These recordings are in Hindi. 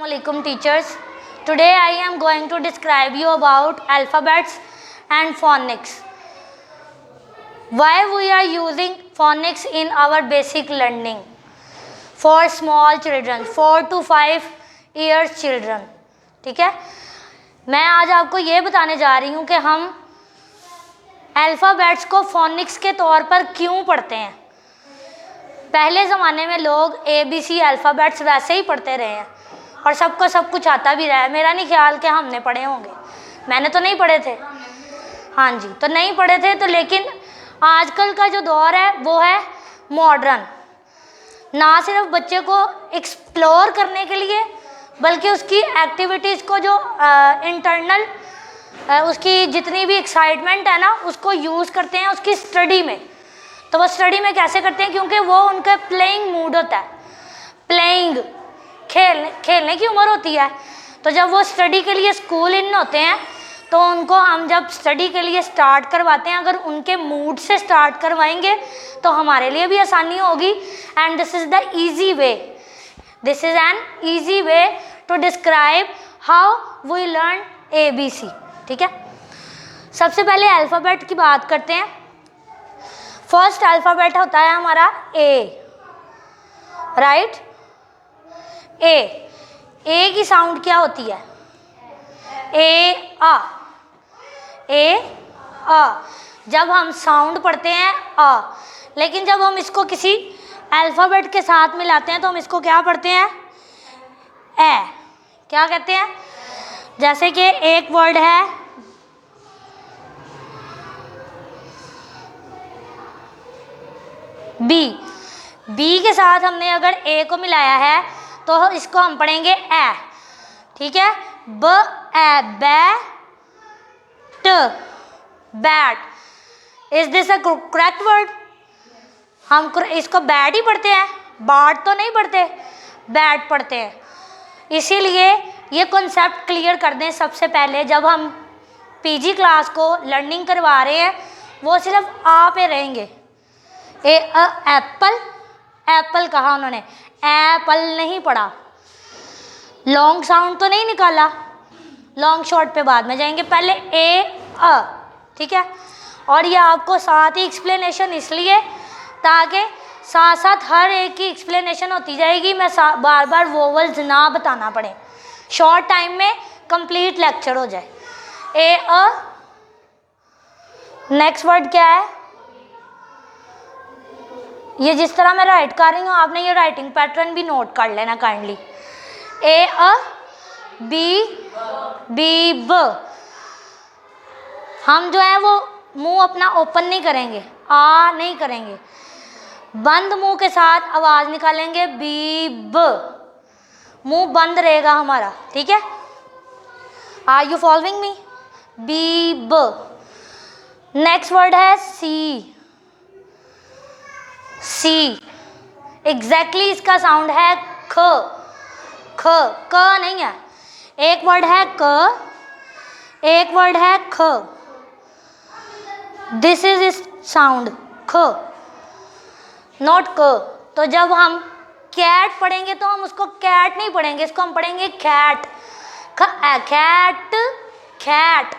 Assalamualaikum teachers. Today I am going to describe you about alphabets and phonics. Why we are using phonics in our basic learning for small children, 4 to 5 years children. ठीक है, मैं आज आपको ये बताने जा रही हूँ कि हम अल्फ़ाबेट्स को फोनिक्स के तौर पर क्यों पढ़ते हैं। पहले ज़माने में लोग ABC अल्फ़ाबेट्स वैसे ही पढ़ते रहे हैं और सबको सब कुछ आता भी रहा है। मेरा नहीं ख्याल कि हमने पढ़े होंगे, मैंने तो नहीं पढ़े थे। हाँ जी, तो नहीं पढ़े थे तो, लेकिन आजकल का जो दौर है वो है मॉडर्न। ना सिर्फ बच्चे को एक्सप्लोर करने के लिए बल्कि उसकी एक्टिविटीज़ को जो इंटरनल उसकी जितनी भी एक्साइटमेंट है ना उसको यूज़ करते हैं उसकी स्टडी में। तो वो स्टडी में कैसे करते हैं, क्योंकि वो उनका प्लेइंग मूड होता है, प्लेइंग खेलने की उम्र होती है। तो जब वो स्टडी के लिए स्कूल इन होते हैं तो उनको हम जब स्टडी के लिए स्टार्ट करवाते हैं, अगर उनके मूड से स्टार्ट करवाएंगे तो हमारे लिए भी आसानी होगी। And this is the easy way, this is an easy way to describe how we learn ABC। ठीक है, सबसे पहले अल्फ़ाबेट की बात करते हैं। फर्स्ट अल्फ़ाबेट होता है हमारा A, राइट। ए की साउंड क्या होती है? A जब हम साउंड पढ़ते हैं लेकिन जब हम इसको किसी अल्फ़ाबेट के साथ मिलाते हैं तो हम इसको क्या पढ़ते हैं? क्या कहते हैं? जैसे कि एक वर्ड है बी के साथ हमने अगर ए को मिलाया है तो इसको हम पढ़ेंगे ए। ठीक है, bat. Is this a correct word? हम इसको बैट ही पढ़ते हैं, बाट तो नहीं पढ़ते, बैट पढ़ते हैं। इसीलिए ये कॉन्सेप्ट क्लियर कर दें सबसे पहले। जब हम PG क्लास को लर्निंग करवा रहे हैं वो सिर्फ आ पे रहेंगे। एप्पल कहा उन्होंने, एप्पल नहीं पढ़ा। लॉन्ग साउंड तो नहीं निकाला, लॉन्ग शॉर्ट पे बाद में जाएंगे, पहले ठीक है। और ये आपको साथ ही एक्सप्लेनेशन इसलिए ताकि साथ साथ हर एक की एक्सप्लेनेशन होती जाएगी, मैं बार बार वोवल्स ना बताना पड़े, शॉर्ट टाइम में कंप्लीट लेक्चर हो जाए। नेक्स्ट वर्ड क्या है? ये जिस तरह मैं राइट कर रही हूँ आपने ये राइटिंग पैटर्न भी नोट कर लेना काइंडली। ब। हम जो है वो मुंह अपना ओपन नहीं करेंगे, नहीं करेंगे, बंद मुंह के साथ आवाज निकालेंगे ब। मुंह बंद रहेगा हमारा, ठीक है। Are you following me? ब। नेक्स्ट वर्ड है सी। एग्जैक्टली इसका साउंड है क नहीं है। एक वर्ड है एक वर्ड है ख। दिस इज इस साउंड ख, नॉट क। तो जब हम कैट पढ़ेंगे तो हम उसको कैट नहीं पढ़ेंगे, इसको हम पढ़ेंगे cat. Cat.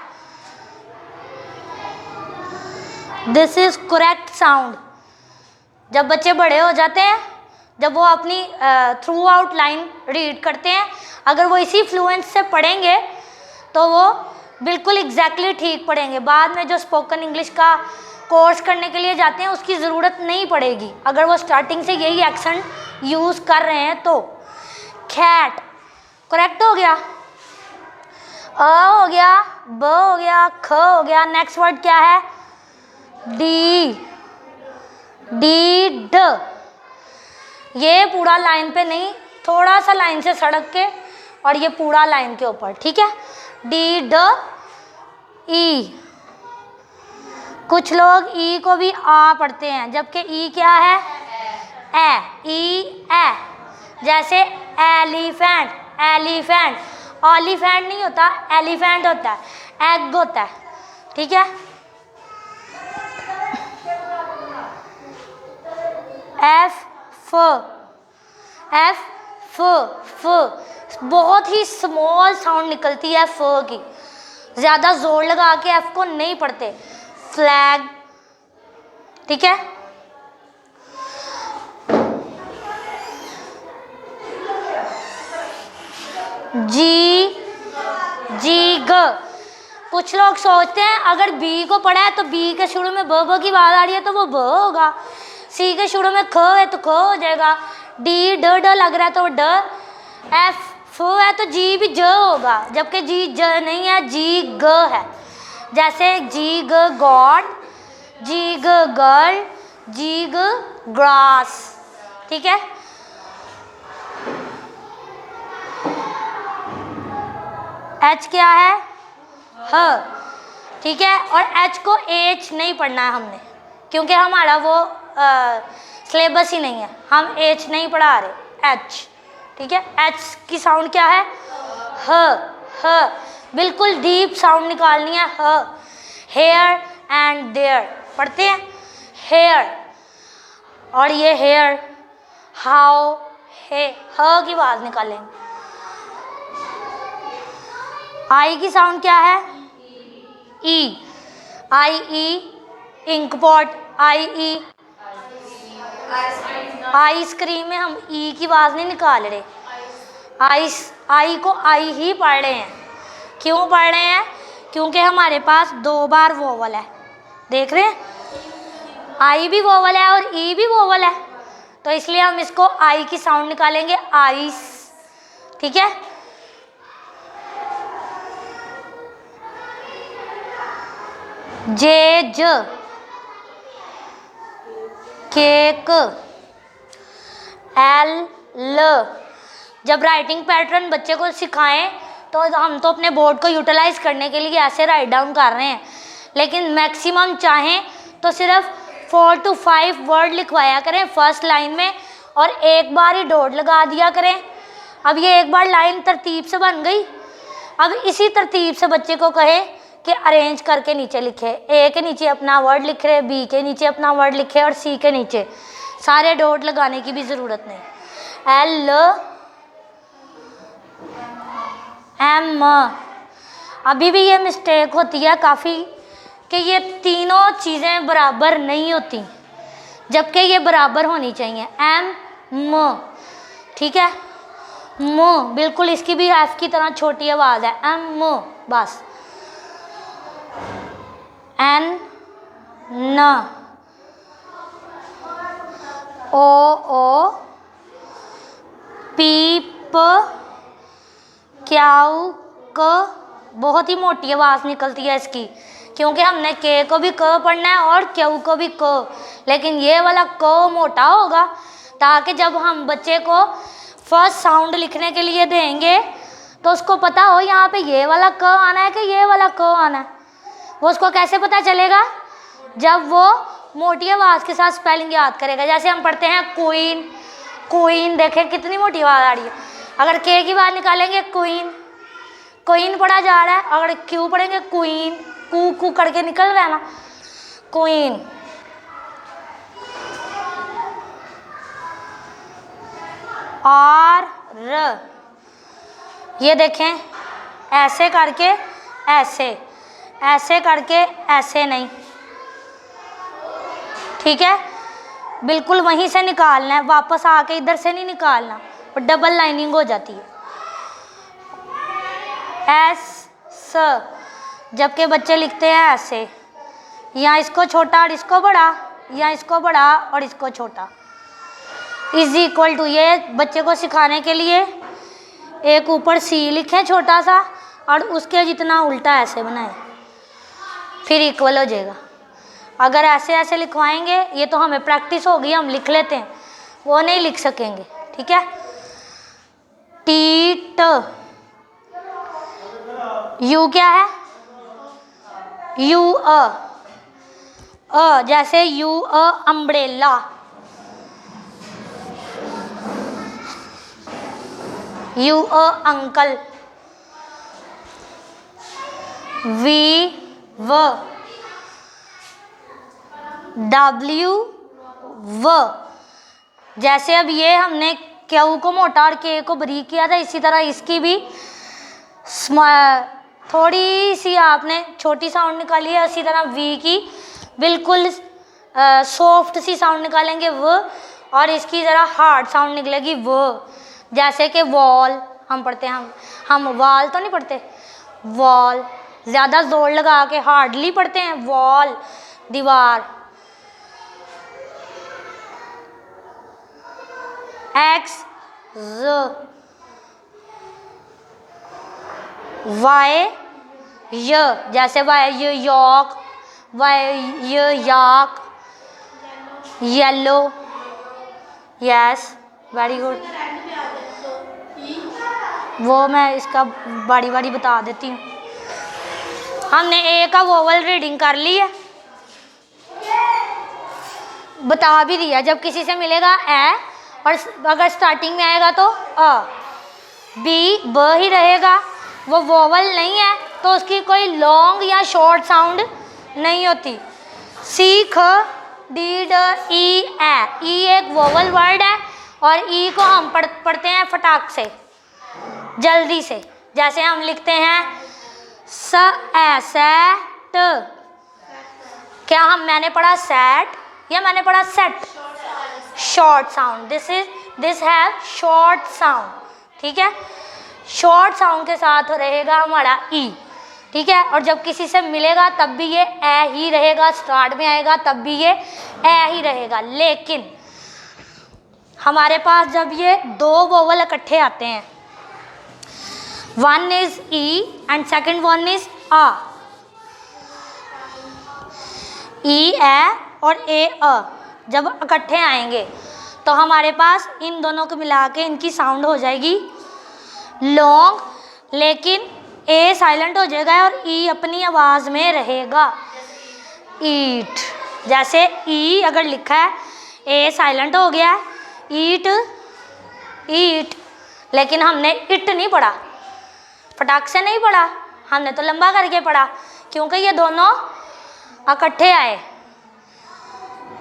This is correct sound. जब बच्चे बड़े हो जाते हैं, जब वो अपनी थ्रू आउट लाइन रीड करते हैं, अगर वो इसी फ्लुएंस से पढ़ेंगे तो वो बिल्कुल एग्जैक्टली ठीक पढ़ेंगे। बाद में जो स्पोकन इंग्लिश का कोर्स करने के लिए जाते हैं उसकी ज़रूरत नहीं पड़ेगी अगर वो स्टार्टिंग से यही एक्सेंट यूज़ कर रहे हैं तो। कैट करेक्ट हो गया, हो गया, ब हो गया, ख हो गया। नेक्स्ट वर्ड क्या है? ड। ये पूरा लाइन पे नहीं, थोड़ा सा लाइन से सड़क के, और ये पूरा लाइन के ऊपर, ठीक है। ई। कुछ लोग ई को भी आ पढ़ते हैं, जबकि ई क्या है? ए। जैसे एलिफेंट ऑलीफेंट नहीं होता, एलिफेंट होता है, एग होता है, ठीक है। एफ फ बहुत ही स्मॉल साउंड निकलती है फ की, ज़्यादा जोर लगा के एफ को नहीं पढ़ते। फ्लैग, ठीक है। जी ग, कुछ लोग सोचते हैं अगर बी को पढ़ा है तो बी के शुरू में ब की आवाज़ आ रही है तो वो ब होगा, सी के शुरू में ख है तो ख हो जाएगा, डी ड लग रहा है तो ड, एफ फ है तो जी भी ज होगा, जबकि जी ज नहीं है, जी ग है। जैसे जी ग गॉड, जी ग गर्ल, जी ग ग्रास, ठीक है। एच क्या है? ह, ठीक है। और एच को एच नहीं पढ़ना है हमने, क्योंकि हमारा वो सिलेबस ही नहीं है, हम एच नहीं पढ़ा रहे, एच, ठीक है। एच की साउंड क्या है? ह, बिल्कुल डीप साउंड निकालनी है, ह। हेयर एंड देयर पढ़ते हैं, हेयर, और ये हेयर, हाउ, हे, ह की आवाज़ निकालेंगे। आई की साउंड क्या है? ई, आई ई, इंक पॉट, आई ई, आइसक्रीम में हम ई की आवाज़ नहीं निकाल रहे, आई को आई ही पढ़ रहे हैं। क्यों पढ़ रहे हैं? क्योंकि हमारे पास 2 बार वोवल है, देख रहे हैं, आई भी वोवल है और ई भी वोवल है, तो इसलिए हम इसको आई की साउंड निकालेंगे, आइस, ठीक है। जे ज, केक, एल ल। जब राइटिंग पैटर्न बच्चे को सिखाएं तो हम तो अपने बोर्ड को यूटिलाइज करने के लिए ऐसे राइट डाउन कर रहे हैं, लेकिन मैक्सिमम चाहें तो सिर्फ 4 to 5 वर्ड लिखवाया करें फर्स्ट लाइन में, और एक बार ही डॉट लगा दिया करें। अब ये एक बार लाइन तरतीब से बन गई, अब इसी तरतीब से बच्चे को कहे कि अरेंज करके नीचे लिखे, ए के नीचे अपना वर्ड लिख रहे, बी के नीचे अपना वर्ड लिखे, और सी के नीचे सारे डॉट लगाने की भी ज़रूरत नहीं। एल एम, अभी भी ये मिस्टेक होती है काफ़ी कि ये तीनों चीज़ें बराबर नहीं होती, जबकि ये बराबर होनी चाहिए। एम म, ठीक है, म बिल्कुल इसकी भी एफ की तरह छोटी आवाज़ है, एम म बस। एन न, ओ पी प, क्याऊ क, बहुत ही मोटी आवाज़ निकलती है इसकी, क्योंकि हमने के को भी क पढ़ना है और क्यू को भी क, लेकिन ये वाला क मोटा होगा, ताकि जब हम बच्चे को फर्स्ट साउंड लिखने के लिए देंगे तो उसको पता हो यहाँ पे ये वाला क आना है कि ये वाला क आना है। वो उसको कैसे पता चलेगा? जब वो मोटी आवाज़ के साथ स्पेलिंग याद करेगा। जैसे हम पढ़ते हैं क्वीन, क्वीन, देखें कितनी मोटी आवाज़ आ रही है। अगर के की आवाज़ निकालेंगे क्वीन, क्वीन पढ़ा जा रहा है, अगर क्यू पढ़ेंगे क्वीन, कू कू करके निकल रहा है ना, क्वीन। आर र, ये देखें, ऐसे करके ऐसे, ऐसे करके ऐसे नहीं, ठीक है, बिल्कुल वहीं से निकालना है, वापस आके इधर से नहीं निकालना, और डबल लाइनिंग हो जाती है। एस स, जबकि बच्चे लिखते हैं ऐसे, या इसको छोटा और इसको बड़ा, या इसको बड़ा और इसको छोटा। इज इक्वल टू, ये बच्चे को सिखाने के लिए एक ऊपर सी लिखें छोटा सा, और उसके जितना उल्टा ऐसे बनाएं, फिर इक्वल हो जाएगा। अगर ऐसे ऐसे लिखवाएंगे, ये तो हमें प्रैक्टिस होगी, हम लिख लेते हैं, वो नहीं लिख सकेंगे, ठीक है। टी ट, यू क्या है? यू अ, जैसे यू अ अम्ब्रेला, यू अ अंकल, वी व, डब्ल्यू व। जैसे अब ये हमने क्यू को मोटा और के को बारीक किया था, इसी तरह इसकी भी थोड़ी सी आपने छोटी साउंड निकाली है, इसी तरह वी की बिल्कुल सॉफ्ट सी साउंड निकालेंगे व, और इसकी ज़रा हार्ड साउंड निकलेगी व। जैसे कि वॉल हम पढ़ते हैं, हम वॉल तो नहीं पढ़ते, वॉल ज़्यादा जोर लगा के हार्डली पढ़ते हैं, वॉल दीवार। एक्स ज, वाई य, जैसे वाई य यॉक, वाई य याक, येलो, यस वेरी गुड। वो मैं इसका बारी बारी बता देती हूँ। हमने ए का वोवल रीडिंग कर ली है, बता भी दिया। जब किसी से मिलेगा ए और अगर स्टार्टिंग में आएगा तो अ, बी ब ही रहेगा, वो वोवल नहीं है तो उसकी कोई लॉन्ग या शॉर्ट साउंड नहीं होती। सी ख डी ड ई ए, ई एक वोवल वर्ड है और ई को हम पढ़ते हैं फटाक से, जल्दी से। जैसे हम लिखते हैं स ए सेट, क्या मैंने पढ़ा सेट या मैंने पढ़ा set? Short sound, this have short sound, ठीक है। शॉर्ट साउंड के साथ रहेगा हमारा ई, ठीक है। और जब किसी से मिलेगा तब भी ये ए ही रहेगा, स्टार्ट में आएगा तब भी ये ए ही रहेगा। लेकिन हमारे पास जब ये दो वोवल इकट्ठे आते हैं, वन इज ई एंड सेकंड वन इज आ, ई ए और ए अ जब इकट्ठे आएंगे तो हमारे पास इन दोनों को मिला के इनकी साउंड हो जाएगी लॉन्ग, लेकिन ए साइलेंट हो जाएगा और ई अपनी आवाज़ में रहेगा ईट। जैसे ई अगर लिखा है ए साइलेंट हो गया, ईट ईट, लेकिन हमने इट नहीं पढ़ा, फटाक से नहीं पढ़ा, हमने तो लंबा करके पढ़ा क्योंकि ये दोनों इकट्ठे आए।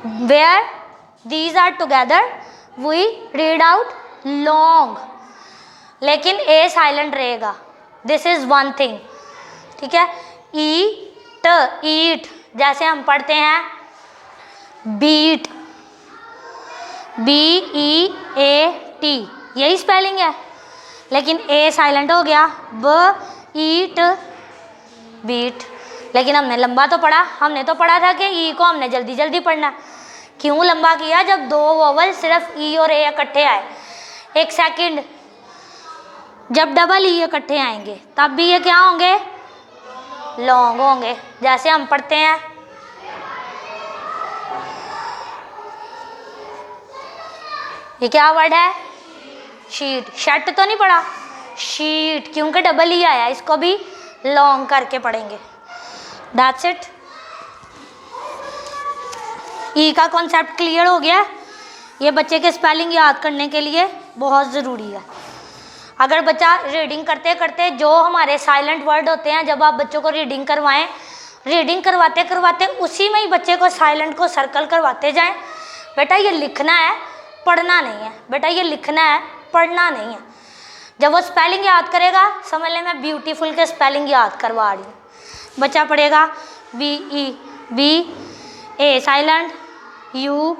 Where these are together we read out long, लेकिन ए साइलेंट रहेगा, दिस इज वन थिंग, ठीक है। ईट ईट, जैसे हम पढ़ते हैं beat, B E A T, यही स्पेलिंग है, लेकिन ए साइलेंट हो गया, ब ईट बीट। लेकिन हमने लंबा तो पढ़ा, हमने तो पढ़ा था कि ई को हमने जल्दी जल्दी पढ़ना। क्यों लंबा किया? जब दो वोवल सिर्फ ई और ए इकट्ठे आए। एक सेकंड, जब डबल ई इकट्ठे आएंगे तब भी ये क्या होंगे? लॉन्ग होंगे। जैसे हम पढ़ते हैं ये क्या वर्ड है? शीट। शट तो नहीं पढ़ा, शीट, क्योंकि डबल ई आया, इसको भी लॉन्ग करके पढ़ेंगे। That's it. ई का कॉन्सेप्ट क्लियर हो गया। ये बच्चे के स्पेलिंग याद करने के लिए बहुत ज़रूरी है। अगर बच्चा रीडिंग करते करते जो हमारे साइलेंट वर्ड होते हैं, जब आप बच्चों को रीडिंग करवाएं, रीडिंग करवाते करवाते उसी में ही बच्चे को साइलेंट को सर्कल करवाते जाएं। बेटा ये लिखना है, पढ़ना नहीं है, बेटा ये लिखना है, पढ़ना नहीं है। जब वो स्पेलिंग याद करेगा, समझ लें मैं ब्यूटीफुल के स्पेलिंग याद करवा रही हूँ। बच्चा पढ़ेगा B E, B A silent, U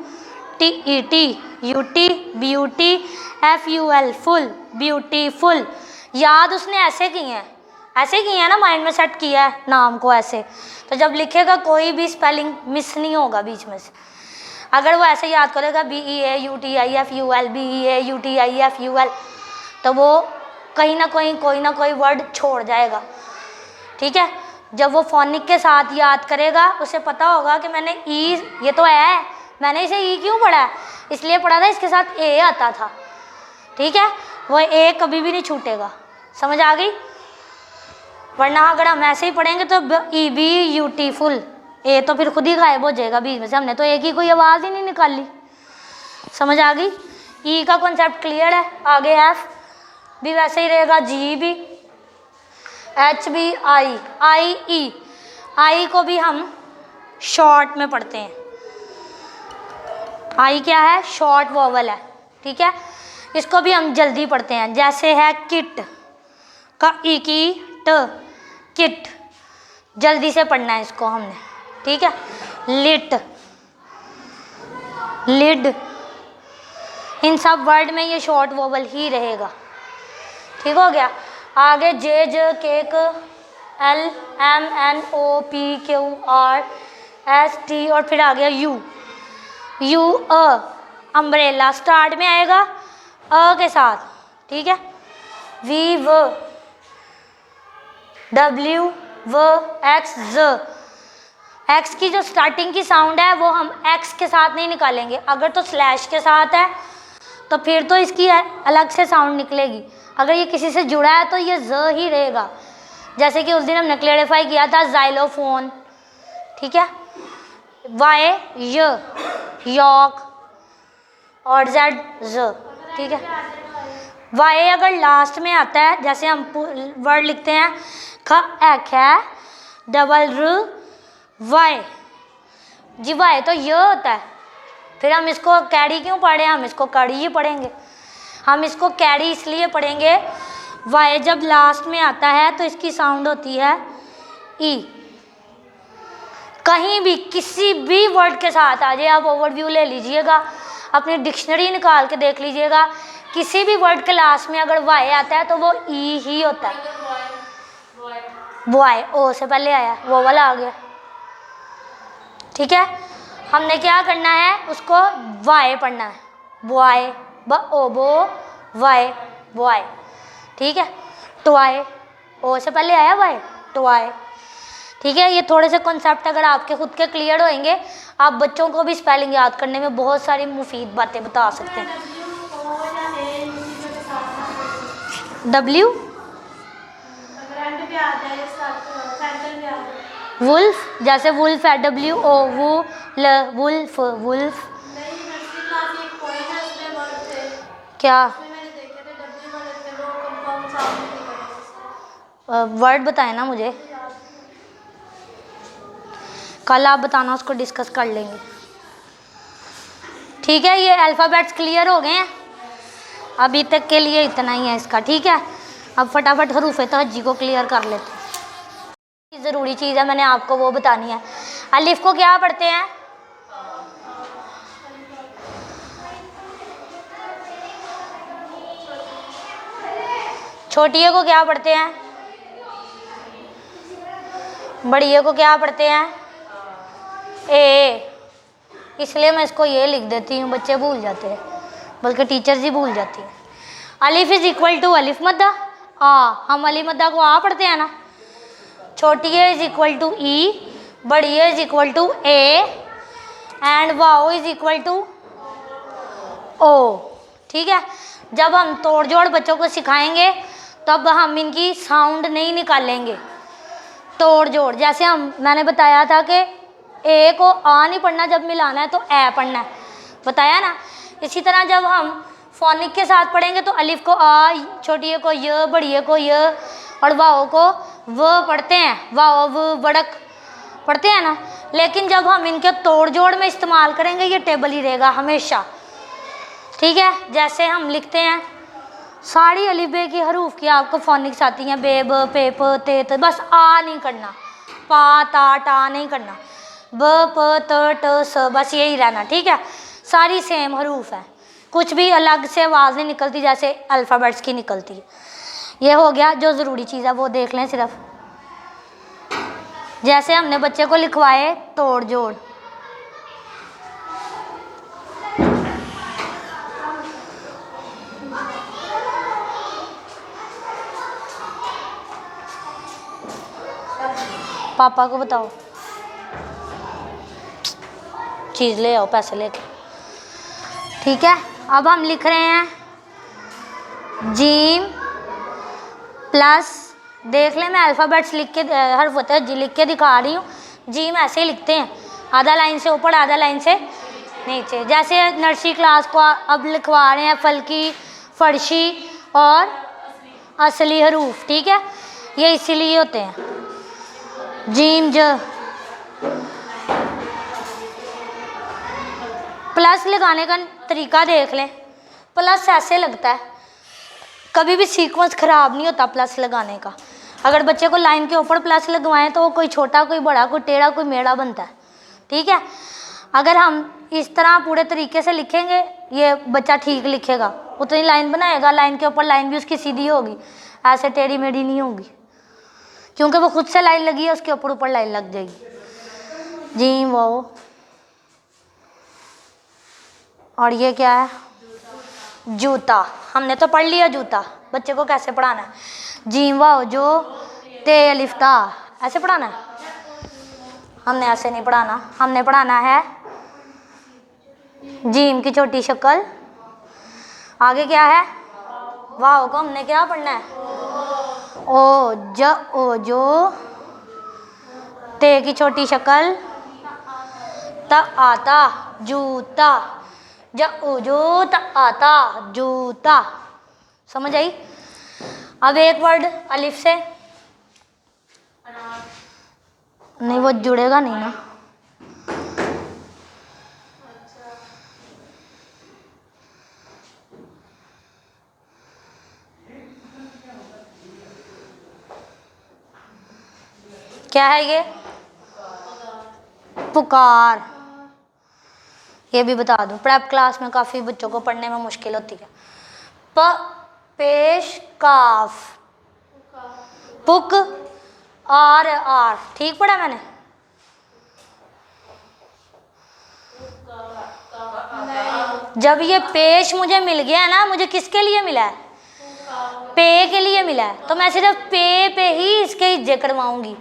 T E T, U T, beauty, F U L full, beautiful. याद उसने ऐसे किए हैं, ऐसे किए हैं ना, माइंड में सेट किया है नाम को ऐसे, तो जब लिखेगा कोई भी स्पेलिंग मिस नहीं होगा बीच में से। अगर वो ऐसे याद करेगा B E A U T I F U L, B E A U T I F U L, तो वो कहीं ना कहीं कोई ना कोई वर्ड छोड़ जाएगा, ठीक है। जब वो फोनिक के साथ याद करेगा, उसे पता होगा कि मैंने ई, ये तो है, मैंने इसे ई क्यों पढ़ा है? इसलिए पढ़ा था, इसके साथ ए आता था, ठीक है। वो ए कभी भी नहीं छूटेगा, समझ आ गई? वरना अगर हम ऐसे ही पढ़ेंगे तो ई बी यूटीफुल, ए तो फिर खुद ही गायब हो जाएगा बीच में से। हमने तो ए की कोई आवाज़ ही नहीं निकाली, समझ आ गई? ई का कॉन्सेप्ट क्लियर है। आगे एफ भी वैसे ही रहेगा, जी भी, एच बी, आई, आई ई, आई को भी हम शॉर्ट में पढ़ते हैं। आई क्या है? शॉर्ट वोवल है, ठीक है। इसको भी हम जल्दी पढ़ते हैं। जैसे है किट का ई की ट, किट, जल्दी से पढ़ना है इसको हमने, ठीक है। लिट, लिड, इन सब वर्ड में ये शॉर्ट वोवल ही रहेगा, ठीक हो गया। आगे जे ज cake, L M N O P Q R S T और फिर आ गया यू, यू अ, अम्ब्रेला स्टार्ट में आएगा अ के साथ, ठीक है। वी व, डब्ल्यू व, एक्स ज, एक्स की जो स्टार्टिंग की साउंड है वो हम एक्स के साथ नहीं निकालेंगे, अगर तो स्लैश के साथ है तो फिर तो इसकी अलग से साउंड निकलेगी, अगर ये किसी से जुड़ा है तो ये ज ही रहेगा। जैसे कि उस दिन हमने क्लेरिफाई किया था जाइलोफोन, ठीक है। वाई य, यॉक और जेड ज, ठीक है। वाई अगर लास्ट में आता है, जैसे हम वर्ड लिखते हैं ख एक है डबल र वाई, जी वाई तो य होता है, फिर हम इसको कैरी क्यों पढ़े, हम इसको कड़ी ही पढ़ेंगे। हम इसको कैरी इसलिए पढ़ेंगे, वाई जब लास्ट में आता है तो इसकी साउंड होती है ई। कहीं भी किसी भी वर्ड के साथ आ जाए, आप ओवरव्यू ले लीजिएगा, अपनी डिक्शनरी निकाल के देख लीजिएगा, किसी भी वर्ड के लास्ट में अगर वाई आता है तो वो ई ही होता है। बॉय ओ से पहले आया, वो वाला आ गया, ठीक है। हमने क्या करना है, उसको वाई पढ़ना है, बॉय ब ओ बो वाई बॉय, ठीक है। टॉय ओ से पहले आया वाई, टॉय, ठीक है। ये थोड़े से कॉन्सेप्ट अगर आपके खुद के क्लियर होंगे, आप बच्चों को भी स्पेलिंग याद करने में बहुत सारी मुफीद बातें बता सकते हैं। डब्ल्यू वुल्फ, जैसे वुल्फ है डब्ल्यू ओ वू ल, वुल्फ वुल्फ। क्या वर्ड बताए ना मुझे, कल आप बताना, उसको डिस्कस कर लेंगे, ठीक है। ये अल्फ़ाबेट्स क्लियर हो गए हैं, अभी तक के लिए इतना ही है इसका, ठीक है। अब फटाफट हरूफ़े तहज्जी को क्लियर कर लेते हैं। ज़रूरी चीज़ है, मैंने आपको वो बतानी है। अलिफ को क्या पढ़ते हैं, छोटी ए को क्या पढ़ते हैं, बड़ी ए को क्या पढ़ते हैं, ए। इसलिए मैं इसको ये लिख देती हूँ, बच्चे भूल जाते हैं, बल्कि टीचर्स ही भूल जाती हैं। अलिफ इज इक्वल टू अलिफ मद्दा आ, हम अली मद्दा को आ पढ़ते हैं ना। छोटी ए इज इक्वल टू ई, बड़ी ए इज इक्वल टू ए एंड वाओ इज इक्वल टू ओ, ठीक है। जब हम तोड़ जोड़ बच्चों को सिखाएंगे तब हम इनकी साउंड नहीं निकालेंगे, तोड़ जोड़। जैसे मैंने बताया था कि ए को आ नहीं पढ़ना, जब मिलाना है तो ए पढ़ना है, बताया ना। इसी तरह जब हम फोनिक के साथ पढ़ेंगे तो अलिफ को आ, छोटी ए को य, बड़ी ए को य और वाओ को व पढ़ते हैं, वाओ व बड़क पढ़ते हैं ना। लेकिन जब हम इनके तोड़ जोड़ में इस्तेमाल करेंगे ये टेबल ही रहेगा हमेशा, ठीक है। जैसे हम लिखते हैं सारी अलिफ बे की हरूफ की आपको फोनिक्स आती हैं, बे ब पे प ते त, बस आ नहीं करना, पा ता टा नहीं करना, ब प त ट स, बस यही रहना, ठीक है। सारी सेम हरूफ है, कुछ भी अलग से आवाज़ नहीं निकलती जैसे अल्फ़ाबेट्स की निकलती है। ये हो गया, जो ज़रूरी चीज़ है वो देख लें सिर्फ। जैसे हमने बच्चे को लिखवाए तोड़ जोड़, पापा को बताओ चीज़ ले आओ, पैसे लेके, ठीक है। अब हम लिख रहे हैं जीम प्लस, देख लें मैं अल्फ़ाबेट्स लिख के हर्फ होता है जी लिख के दिखा रही हूँ। जीम ऐसे ही लिखते हैं, आधा लाइन से ऊपर आधा लाइन से नीचे। जैसे नर्सरी क्लास को अब लिखवा रहे हैं फल्की, फर्शी और असली हरूफ, ठीक है। ये इसीलिए होते हैं। जीम ज, प्लस लगाने का तरीका देख लें, प्लस ऐसे लगता है, कभी भी सीक्वेंस ख़राब नहीं होता प्लस लगाने का। अगर बच्चे को लाइन के ऊपर प्लस लगवाएं तो वो कोई छोटा, कोई बड़ा, कोई टेढ़ा, कोई मेढ़ा बनता है। ठीक है, अगर हम इस तरह पूरे तरीके से लिखेंगे, ये बच्चा ठीक लिखेगा, उतनी लाइन बनाएगा, लाइन के ऊपर लाइन भी उसकी सीधी होगी, ऐसे टेढ़ी मेढ़ी नहीं होगी, क्योंकि वो खुद से लाइन लगी है, उसके ऊपर ऊपर लाइन लग जाएगी। जी वो, और ये क्या है? जूता। हमने तो पढ़ लिया जूता, बच्चे को कैसे पढ़ाना है। जी वाओ जो ते लिफ्ता, ऐसे पढ़ाना है? हमने ऐसे नहीं पढ़ाना, हमने पढ़ाना है जीम की छोटी शक्ल। आगे क्या है? वाओ को हमने क्या पढ़ना है? ओ जो ते की छोटी शक्ल, त आता जूता, जो त आता जूता। समझ आई? अब एक वर्ड अलिफ से, नहीं वो जुड़ेगा नहीं ना। क्या है ये? पुकार। ये भी बता दूं, प्रेप क्लास में काफ़ी बच्चों को पढ़ने में मुश्किल होती है। प पेश काफ, पुक आर, ठीक पढ़ा मैंने? जब ये पेश मुझे मिल गया ना, मुझे किसके लिए मिला है? पे के लिए मिला है, तो मैं सिर्फ पे ही इसके हिज्जे करवाऊंगी।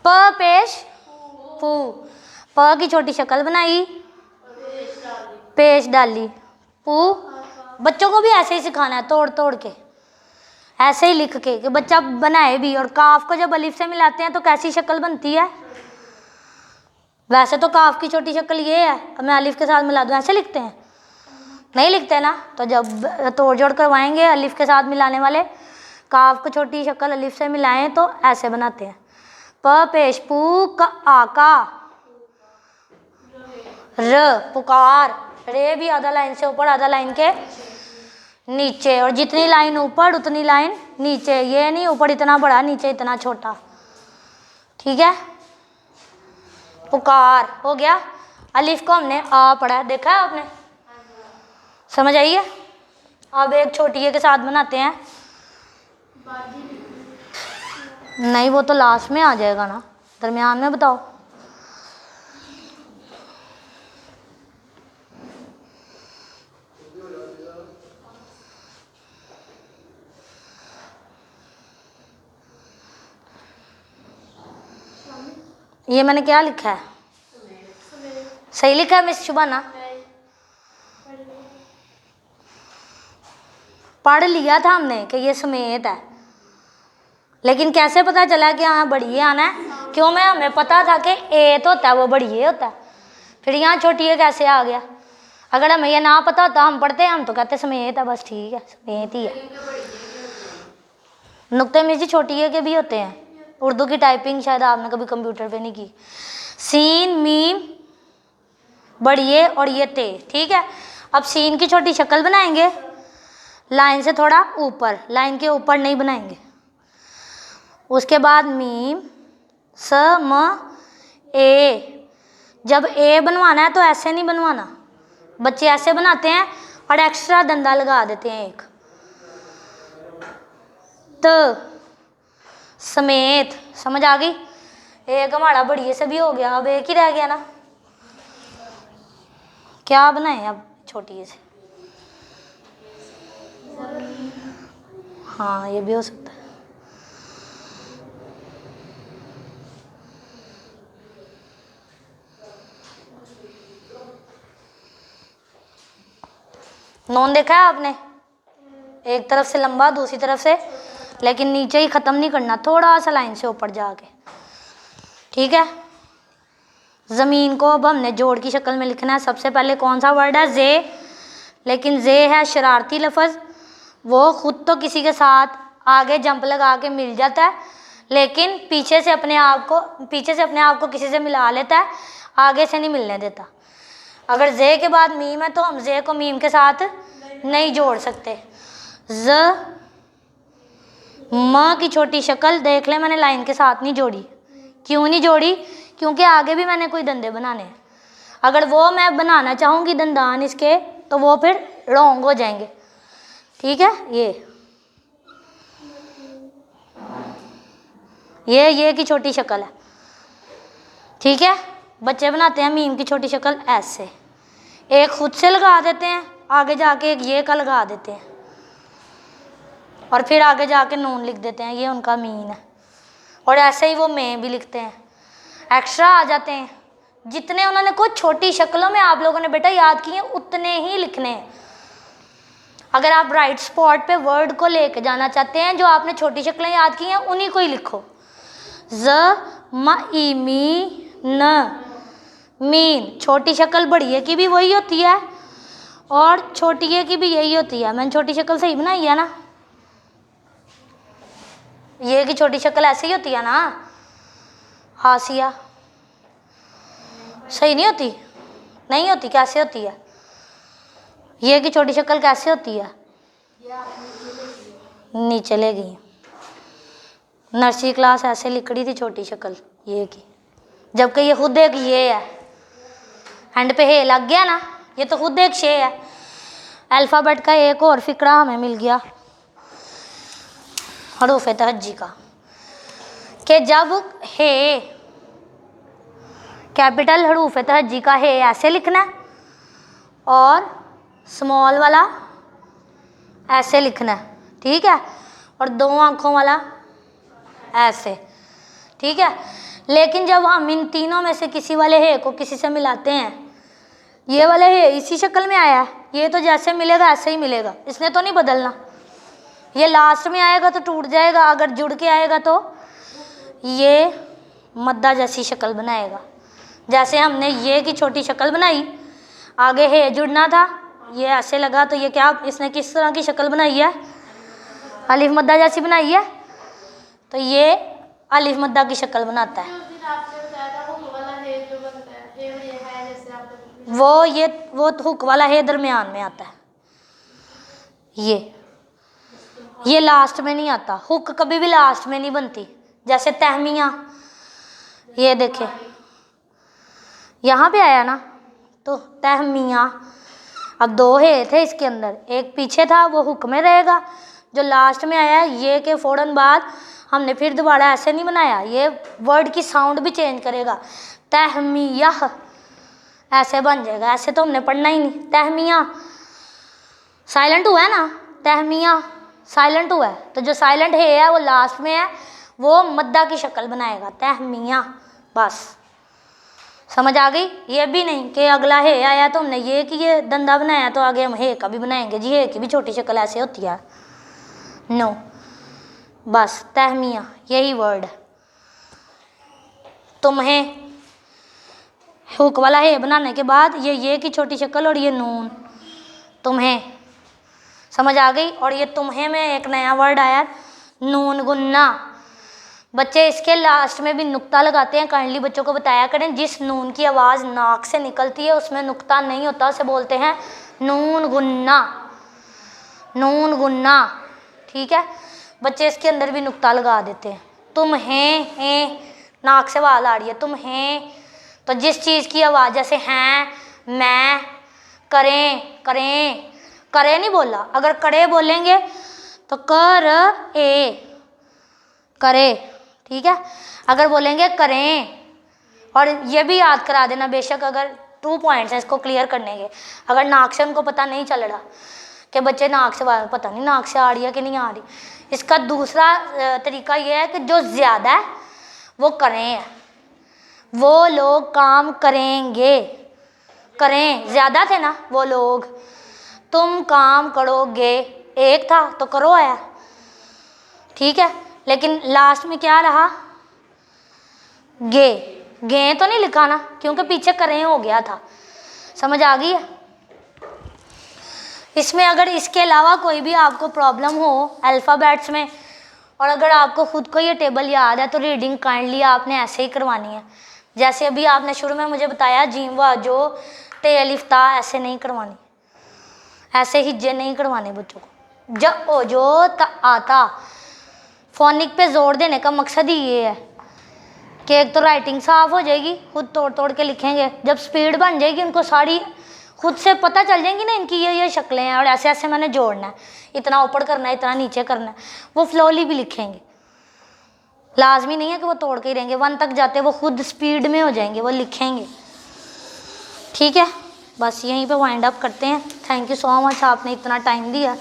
प पेश पू, प की छोटी शक्ल बनाई, पेश डाली, पू। बच्चों को भी ऐसे ही सिखाना है, तोड़ तोड़ के, ऐसे ही लिख के, कि बच्चा बनाए भी। और काफ को जब अलिफ से मिलाते हैं तो कैसी शक्ल बनती है? वैसे तो काफ की छोटी शक्ल ये है, अब मैं अलिफ के साथ मिला दूं, ऐसे लिखते हैं? नहीं लिखते ना। तो जब तोड़ जोड़ करवाएंगे अलिफ के साथ मिलाने वाले, काफ को छोटी शक्ल अलिफ से मिलाएं तो ऐसे बनाते हैं। प पेश पू का आका, र पुकार, रे भी आधा लाइन से ऊपर आधा लाइन के नीचे, और जितनी लाइन ऊपर उतनी लाइन नीचे। ये नहीं ऊपर इतना बड़ा नीचे इतना छोटा। ठीक है, पुकार हो गया। अलिफ को हमने आ पढ़ा, देखा है आपने? समझ आई है? अब एक छोटी ए के साथ बनाते हैं। नहीं वो तो लास्ट में आ जाएगा ना, दरमियान में बताओ। ये मैंने क्या लिखा है? सही लिखा है मिस शुबाना? पढ़ लिया था हमने कि ये समेत है, लेकिन कैसे पता चला कि हाँ बड़ी ए आना है? क्यों में हमें पता था कि ए तो होता है, वो बड़ी ए होता है, फिर यहाँ छोटी ए कैसे आ गया? अगर हमें ये ना पता होता, हम पढ़ते हैं, हम तो कहते समेत है, बस ठीक है समेत ही है। नुक्ते में जी छोटी ए के भी होते हैं। उर्दू की टाइपिंग शायद आपने कभी कंप्यूटर पे नहीं की। सीन मीम बड़ी ए और ये ते, ठीक है। अब सीन की छोटी शक्ल बनाएंगे, लाइन से थोड़ा ऊपर, लाइन के ऊपर नहीं बनाएंगे। उसके बाद मीम स म ए, जब ए बनवाना है तो ऐसे नहीं बनवाना, बच्चे ऐसे बनाते हैं और एक्स्ट्रा दंदा लगा देते हैं एक। त समेत, समझ आ गई? एक हमारा बढ़िया से भी हो गया, अब एक ही रह गया ना। क्या बनाए अब छोटी से? हाँ ये भी हो सकता है। नॉन देखा है आपने? एक तरफ से लंबा, दूसरी तरफ से, लेकिन नीचे ही ख़त्म नहीं करना, थोड़ा सा लाइन से ऊपर जाके। ठीक है, ज़मीन को अब हमने जोड़ की शक्ल में लिखना है। सबसे पहले कौन सा वर्ड है? जे, लेकिन जे है शरारती लफ्ज़, वो खुद तो किसी के साथ आगे जंप लगा के मिल जाता है, लेकिन पीछे से अपने आप को किसी से मिला लेता है, आगे से नहीं मिलने देता। अगर जे के बाद मीम है तो हम जे को मीम के साथ नहीं जोड़ सकते। ज म की छोटी शक्ल देख ले, मैंने लाइन के साथ नहीं जोड़ी। क्यों नहीं जोड़ी? क्योंकि आगे भी मैंने कोई धंधे बनाने हैं। अगर वो मैं बनाना चाहूँगी दंदान इसके, तो वो फिर रॉन्ग हो जाएंगे। ठीक है, ये की छोटी शक्ल है। ठीक है, बच्चे बनाते हैं मीम की छोटी शक्ल ऐसे, एक खुद से लगा देते हैं, आगे जाके एक ये का लगा देते हैं, और फिर आगे जाके नून लिख देते हैं, ये उनका मीन है। और ऐसे ही वो में भी लिखते हैं, एक्स्ट्रा आ जाते हैं। जितने उन्होंने कुछ छोटी शक्लों में आप लोगों ने बेटा याद किए उतने ही लिखने हैं। अगर आप राइट स्पॉट पे वर्ड को लेके जाना चाहते हैं, जो आपने छोटी शक्लें याद की हैं उन्हीं को ही लिखो। ज म ई मी न, मीन। छोटी शक्ल बड़ी है की भी वही होती है और छोटी है की भी यही होती है। मैंने छोटी शक्ल सही बनाई है ना? ये की छोटी शक्ल ऐसे ही होती है ना? हासिया सही नहीं होती? नहीं होती, कैसे होती है? ये की छोटी शक्ल कैसे होती है? नीचे ले गई। नर्सरी क्लास ऐसे लिख रही थी छोटी शक्ल ये की, जबकि ये खुद एक ये है। हैंड पे हे लग गया ना, ये तो खुद एक शे है। अल्फ़ाबेट का एक और फिक्रा हमें मिल गया हरूफ तहज्जी का, कि जब हे कैपिटल हरूफ तहज्जी का हे ऐसे लिखना है और स्मॉल वाला ऐसे लिखना है। ठीक है, और दो आंखों वाला ऐसे। ठीक है, लेकिन जब हम इन तीनों में से किसी वाले हे को किसी से मिलाते हैं, ये वाले हे इसी शक्ल में आया है, ये तो जैसे मिलेगा ऐसे ही मिलेगा, इसने तो नहीं बदलना। ये लास्ट में आएगा तो टूट जाएगा, अगर जुड़ के आएगा तो ये मद्दा जैसी शक्ल बनाएगा। जैसे हमने ये की छोटी शक्ल बनाई, आगे हे जुड़ना था, ये ऐसे लगा, तो ये क्या इसने किस तरह की शक्ल बनाई है? अलिफ मद्दा जैसी बनाई है, तो ये अलिफ मद्दा की शक्ल बनाता है। वो हुक वाला है दरमियान में आता है, ये लास्ट में नहीं आता। हुक कभी भी लास्ट में नहीं बनती। जैसे तहमिया, ये देखे यहाँ पे आया ना, तो तहमिया। अब दो हे थे इसके अंदर, एक पीछे था वो हुक में रहेगा, जो लास्ट में आया ये के फ़ौरन बाद हमने फिर दोबारा ऐसे नहीं बनाया, ये वर्ड की साउंड भी चेंज करेगा। तहमिया ऐसे बन जाएगा, ऐसे तो हमने पढ़ना ही नहीं। तहमिया साइलेंट हुआ है ना, तहमिया साइलेंट हुआ है, तो जो साइलेंट है वो लास्ट में है, वो मद्दा की शक्ल बनाएगा, तहमिया। बस समझ आ गई? ये भी नहीं कि अगला हे आया तो हमने ये की ये दंदा बनाया तो आगे हम हे का भी बनाएंगे जी, हे की भी छोटी शक्ल ऐसे होती है। नो, बस तहमिया यही वर्ड है। तुम्हें हुक वाला हे बनाने के बाद ये की छोटी शक्ल और ये नून, तुम्हें। समझ आ गई? और ये तुम्हें में एक नया वर्ड आया, नून गुन्ना। बच्चे इसके लास्ट में भी नुक्ता लगाते हैं, काइंडली बच्चों को बताया करें। जिस नून की आवाज़ नाक से निकलती है उसमें नुक्ता नहीं होता, उसे बोलते हैं नून गुन्ना, नून गुन्ना। ठीक है, बच्चे इसके अंदर भी नुक्ता लगा देते हैं। तुम्हें नाक से आवाज़ आ रही है, तुम्हें, तो जिस चीज़ की आवाज़ जैसे हैं, मैं, करें, करें, करे नहीं बोला, अगर करे बोलेंगे तो कर ए, करे। ठीक है, अगर बोलेंगे करें, और ये भी याद करा देना बेशक, अगर 2 पॉइंट्स हैं इसको क्लियर करने के। अगर नाक से उनको पता नहीं चल रहा कि बच्चे नाक से पता नहीं नाक से आ रही है कि नहीं आ रही, इसका दूसरा तरीका ये है कि जो ज़्यादा है वो करें है, वो लोग काम करेंगे, करें ज़्यादा थे ना वो लोग, तुम काम करोगे, एक था तो करो आया। ठीक है, लेकिन लास्ट में क्या रहा? गे, गे तो नहीं लिखा ना, क्योंकि पीछे करें हो गया था। समझ आ गई है? इसमें अगर इसके अलावा कोई भी आपको प्रॉब्लम हो अल्फ़ाबेट्स में, और अगर आपको खुद को ये टेबल याद है, तो रीडिंग काइंडली आपने ऐसे ही करवानी है जैसे अभी आपने शुरू में मुझे बताया, जीम व जो ते अलिफ ता, ऐसे नहीं करवानी, ऐसे हिज्जे नहीं करवाने बच्चों को। जो आता फोनिक पे जोर देने का मकसद ही ये है कि एक तो राइटिंग साफ हो जाएगी, खुद तोड़ तोड़ के लिखेंगे। जब स्पीड बन जाएगी, उनको सारी खुद से पता चल जाएंगी ना, इनकी ये शक्लें हैं और ऐसे ऐसे मैंने जोड़ना है, इतना ऊपर करना है, इतना नीचे करना है, वो फ्लोली भी लिखेंगे। लाजमी नहीं है कि वो तोड़ के ही रहेंगे, 1 तक जाते वो खुद स्पीड में हो जाएंगे, वो लिखेंगे। ठीक है, बस यहीं पे वाइंड अप करते हैं। थैंक यू सो मच, आपने इतना टाइम दिया।